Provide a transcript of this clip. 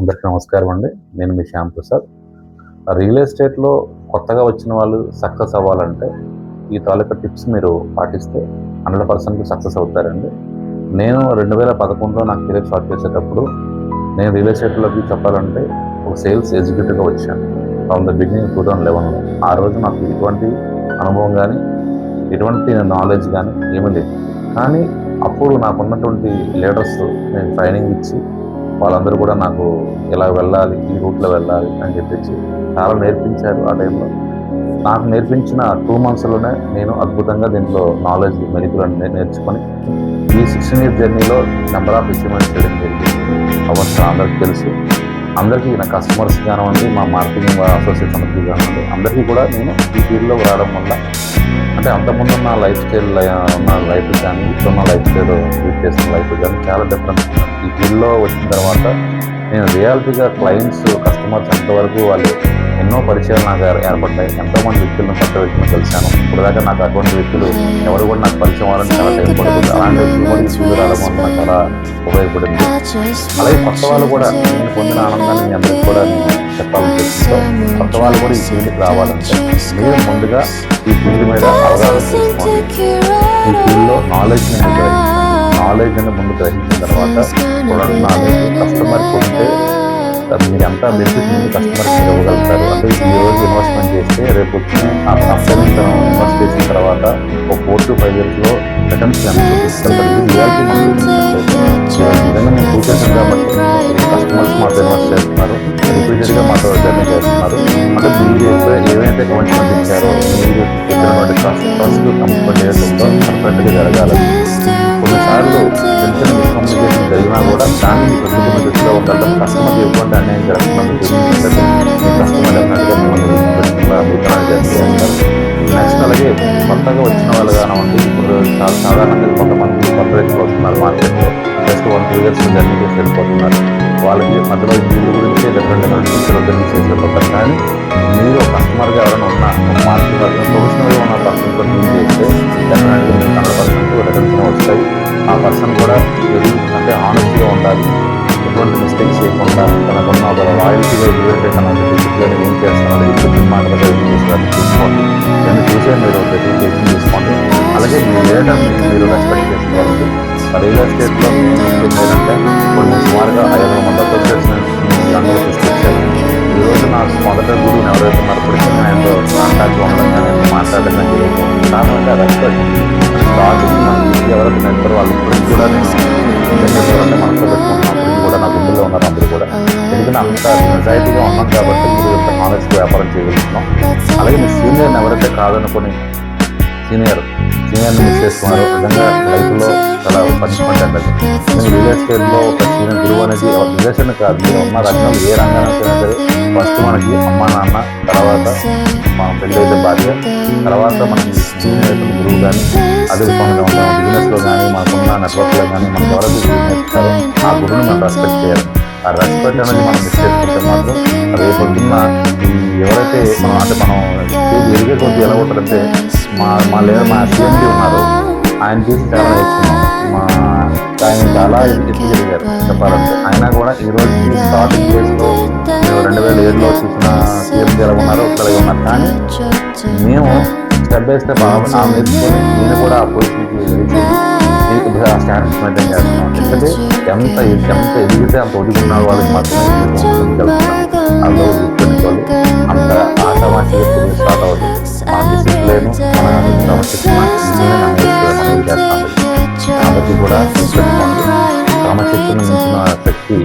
అందరికీ నమస్కారం అండి. నేను మీ శ్యామ్ ప్రసాద్. రియల్ ఎస్టేట్‌లో కొత్తగా వచ్చిన వాళ్ళు సక్సెస్ అవ్వాలంటే ఈ తాలూకా టిప్స్ మీరు పాటిస్తే 100% సక్సెస్ అవుతారండి. నేను 2011లో నా కెరీర్ స్టార్ట్ చేసేటప్పుడు నేను రియల్ ఎస్టేట్‌లోకి చెప్పాలంటే ఒక సేల్స్ ఎగ్జిక్యూటివ్‌గా వచ్చాను. ఫ్రమ్ ద బిగినింగ్ 2011లో. ఆ రోజు నాకు ఎటువంటి అనుభవం గానీ, ఎటువంటి నాలెడ్జ్ గానీ ఏమీ లేదు. కానీ అప్పుడు నాకున్నటువంటి లీడర్స్ నేను ట్రైనింగ్ ఇచ్చి వాళ్ళందరూ కూడా నాకు ఇలా వెళ్ళాలి, ఈ రూట్లో వెళ్ళాలి అని చెప్పేసి చాలా నేర్పించారు ఆ టైంలో. నాకు నేర్పించిన 2 మంత్స్‌లోనే నేను అద్భుతంగా దీంట్లో నాలెడ్జ్ మెళకువలను నేర్చుకొని ఈ 16 ఇయర్ జర్నీలో నెంబర్ ఆఫ్ అచీవ్‌మెంట్స్ చేయడం జరిగింది. అవర్స్ అందరికీ తెలుసు. అందరికీ నా కస్టమర్స్ కానివ్వండి, మా మార్కెటింగ్ అసోసియేట్స్ అందరికీ కానివ్వండి, అందరికీ కూడా నేను ఈ ఫీల్డ్‌లోకి రావడం వల్ల అంటే అంతకుముందున్న లైఫ్ స్టైల్ ఉన్న లైఫ్ కానీ, ఇప్పుడున్న లైఫ్ స్టైల్ లీడ్ చేస్తున్న లైఫ్ కానీ చాలా డిఫరెన్స్ ఉంది. ఈ ఫీల్డ్లో వచ్చిన తర్వాత నేను రియాలిటీగా క్లయింట్స్, కస్టమర్స్ ఎంతవరకు వాళ్ళు ఎన్నో పరిచయాలు నాకు ఏర్పడ్డాయి. ఎంతోమంది వ్యక్తులను కొత్త వ్యక్తులను కలిశాను. ఇప్పటిదాకా నాకు అటువంటి వ్యక్తులు ఎవరు కూడా నాకు పరిచయం అవ్వాలని చాలా టైం పడుతుంది. అలాంటి వ్యక్తులు కూడా ఈ ఫీల్డ్ రావడం వల్ల నాకు చాలా ఉపయోగపడింది. అలాగే కొత్త వాళ్ళు కూడా నేను పొందిన ఆనందాన్ని మీ అందరికీ కూడా నేను చెప్పాలని చెప్తుంటే, కొత్త వాళ్ళు కూడా ఈ ఫీల్డ్కి రావాలంటే మీరు ముందుగా ఈ ఫీల్డ్ మీద అవగాహన చేసుకోండి. ఈ ఫీల్డ్లో నాలెడ్జ్ని నాలెడ్జ్ని ముందు గ్రహించిన తర్వాత ప్రొడక్ట్ నాలెడ్జ్ కస్టమర్కి ఉంటే మీరు ఎంత బెనిఫిట్ ముందు కస్టమర్కి ఇవ్వగలుగుతారు. అంటే ఈ రోజు ఇన్వెస్ట్మెంట్ చేస్తే రేపు వచ్చిన అప్కమింగ్ ఇన్వెస్ట్ చేసిన తర్వాత ఒక 4 to 5 yearsలో రిటర్న్స్ ఎంత చూపిస్తారు. రియాలిటీ నిజంగా మేము చూసేసాం కాబట్టి కస్టమర్స్ మాతో ఇన్వెస్ట్ చేస్తున్నారు, రిపీటెడ్గా మాతో జర్నీ చేస్తున్నారు. అంటే మీరు ఏవైతే కమిట్మెంట్ ఇచ్చారో మీరు చెప్పినటువంటి ట్రస్ట్ కంప్లీట్ ఉందో పర్ఫెక్ట్గా జరగాలి. కొన్నిసార్లు చిన్న చిన్న మిస్కమ్యూనికేషన్ జరిగినా కూడా దాన్ని కొద్దిగా దృష్టిలో ఉండాలి. కస్టమర్కి ఎటువంటి అన్యాయం జరుగుతున్నప్పుడు కస్టమర్ డెఫినెట్గా మిమ్మల్ని చేస్తారు. నెక్స్ట్ అలాగే కొత్తగా వచ్చిన వాళ్ళు కానివ్వండి, ఇప్పుడు చాలా సాధారణంగా కొంతమంది కొత్త వ్యక్తులు వస్తున్నారు మార్కెట్లో. జస్ట్ 1-2 years జర్నీ చేసి వెళ్ళిపోతున్నారు. వాళ్ళకి మధ్యలో ఫీల్డ్ గురించి డిఫరెంట్ జర్నీ చేసి వెళ్ళిపోతారు. కానీ మీరు కస్టమర్గా ఎవరైనా ఉన్న మార్కెట్ ప్రొఫెషనల్గా ఉన్న పర్సన్తో డీల్ చేస్తే డెఫినెట్గా మీకు 100% రిటర్న్స్ వస్తాయి. ఆ పర్సన్ కూడా అంటే ఆనెస్ట్గా ఉండాలి, ఎటువంటి మిస్టేక్స్ చేయకుండా తనకున్న ఒక లాయల్టీగా ఏదైతే తన డిసిప్లిన్ ఏం చేస్తున్నారో డిసిప్లిన్ మాటలుగా ఏం చేస్తున్నారని చూసుకోండి. నేను చూసే మీరు డెసిషన్ తీసుకోండి. అలాగే మీ లీడర్ని మీరు రెస్పెక్ట్ చేసుకోవాలి. రియల్ ఎస్టేట్లో ఏంటంటే కొన్ని సుమారుగా 500 మంది అసోసియేట్స్ అందరూ తీసుకొచ్చారు. ఈరోజు నా మొదట గురువుని ఎవరైతే ఉన్నప్పటికీ నేను కాంటాక్ట్లో ఉండడం కానీ మాట్లాడడం కానీ జరుగుతుంది. కారణంగా రెస్పెక్ట్ స్టార్టింగ్ మనకి ఎవరైతే నేర్పారో వాళ్ళు ఇప్పటికి కూడా నేను అంటే మనసులో పెట్టుకుంటున్నప్పటికీ కూడా నా గుండెల్లో ఉన్నారు అందరూ కూడా. ఎందుకంటే అంత నిజాయితీగా ఉన్నాం కాబట్టి మీరు ఇంత నాలెడ్జ్తో వ్యాపారం చేయగలుగుతున్నాం. అలాగే మీ సీనియర్ని ఎవరైతే కాదనుకొని సీనియర్ని మిస్ చేస్తున్నారు. నిజంగా లైఫ్లో చాలా పనిష్మెంట్ అండి. రియల్ ఎస్టేట్లో ఒక సీనియర్ గురువు అనేది రిలేషన్ కాదు, మీరు ఉన్న రంగంలో ఏ రంగానికైనా సరే ఫస్ట్ మనకి అమ్మ నాన్న, తర్వాత మన పెళ్ళి అయితే భార్య, తర్వాత మనకి సీనియర్ అయితే గురువు కానీ, అదే బిజినెస్లో కానీ మనకున్న నెట్వర్క్లో కానీ మనకు ఎవరైతే నేర్చుకుంటారో ఆ గురువుని మనం రెస్పెక్ట్ చేయాలి. ఆ రెస్పెక్ట్ అనేది మనం మిస్ చేసుకుంటే మాత్రం రేపొద్దున్న ఎవరైతే మనం ఎదిగే కొద్ది ఎలా ఉంటుందంటే మా సీఎండీ ఉన్నారు, ఆయన చూసి చాలా నేర్చుకున్నాం. ఆయన చాలా ఎత్తి జరిగారు చెప్పాలంటే. అయినా కూడా ఈరోజు స్టార్టింగ్ డేస్లో మేము 2007లో చూసిన సీఎండీ ఎలా ఉన్నారో ఒకలాగే ఉన్నారు. కానీ మేము స్టెప్ బై స్టెప్ ఆ నేర్చుకొని నేను కూడా ఆ పొజిషన్కి వెళ్ళి ఆ స్టాండర్డ్స్ మెయింటైన్ చేస్తున్నాం. ఎందుకంటే ఎంత ఎదిగితే అంత ఒదిగున్న వాళ్ళకి మాత్రమే అందులో గుర్తుంచుకోవాలి. అంత ఆశామాషిగా స్టార్ట్ అవుతుంది. మన డిసిప్లిన్ మన క్రమశిక్షణ మనం చేస్తాం. కాబట్టి కూడా గుర్తుంచుకోండి, క్రమశిక్షణ మించిన శక్తి